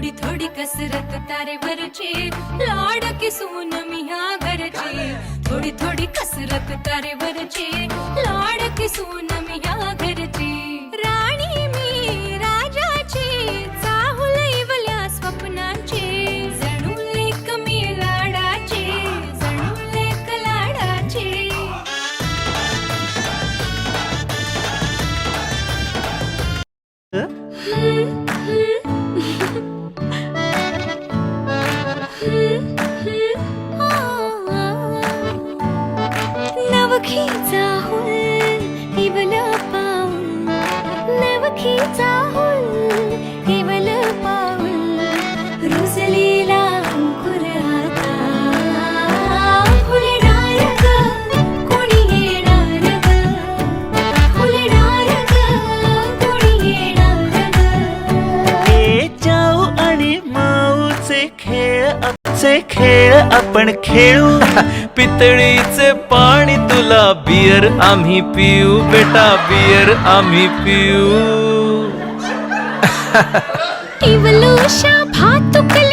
थोडी थोडी कसरत तारेवरची, लाड की सून मी ह्या घरची. थोडी थोडी कसरत तारेवरची, लाड की सून मी ह्या घरची. राणी मी राजाची, चाहुल इवल्या स्वप्नांची. जणू लेक मी लाडाची, जणू लेक लाडाची. नवखीचा हुल इवलं पाऊल, नवखीचा हुल इवलं पाऊल. रुजलेला अंकुर आता फुलणार ग, कोणी येणार ग. फुलणार ग, कोणी येणार ग. हे जाऊ आणि माऊचे खेळ आपण खेळू. पितळीचे पाणी तुला, बियर आम्ही पिऊ बेटा, बियर आम्ही पिऊ. इवलूशा भातुकली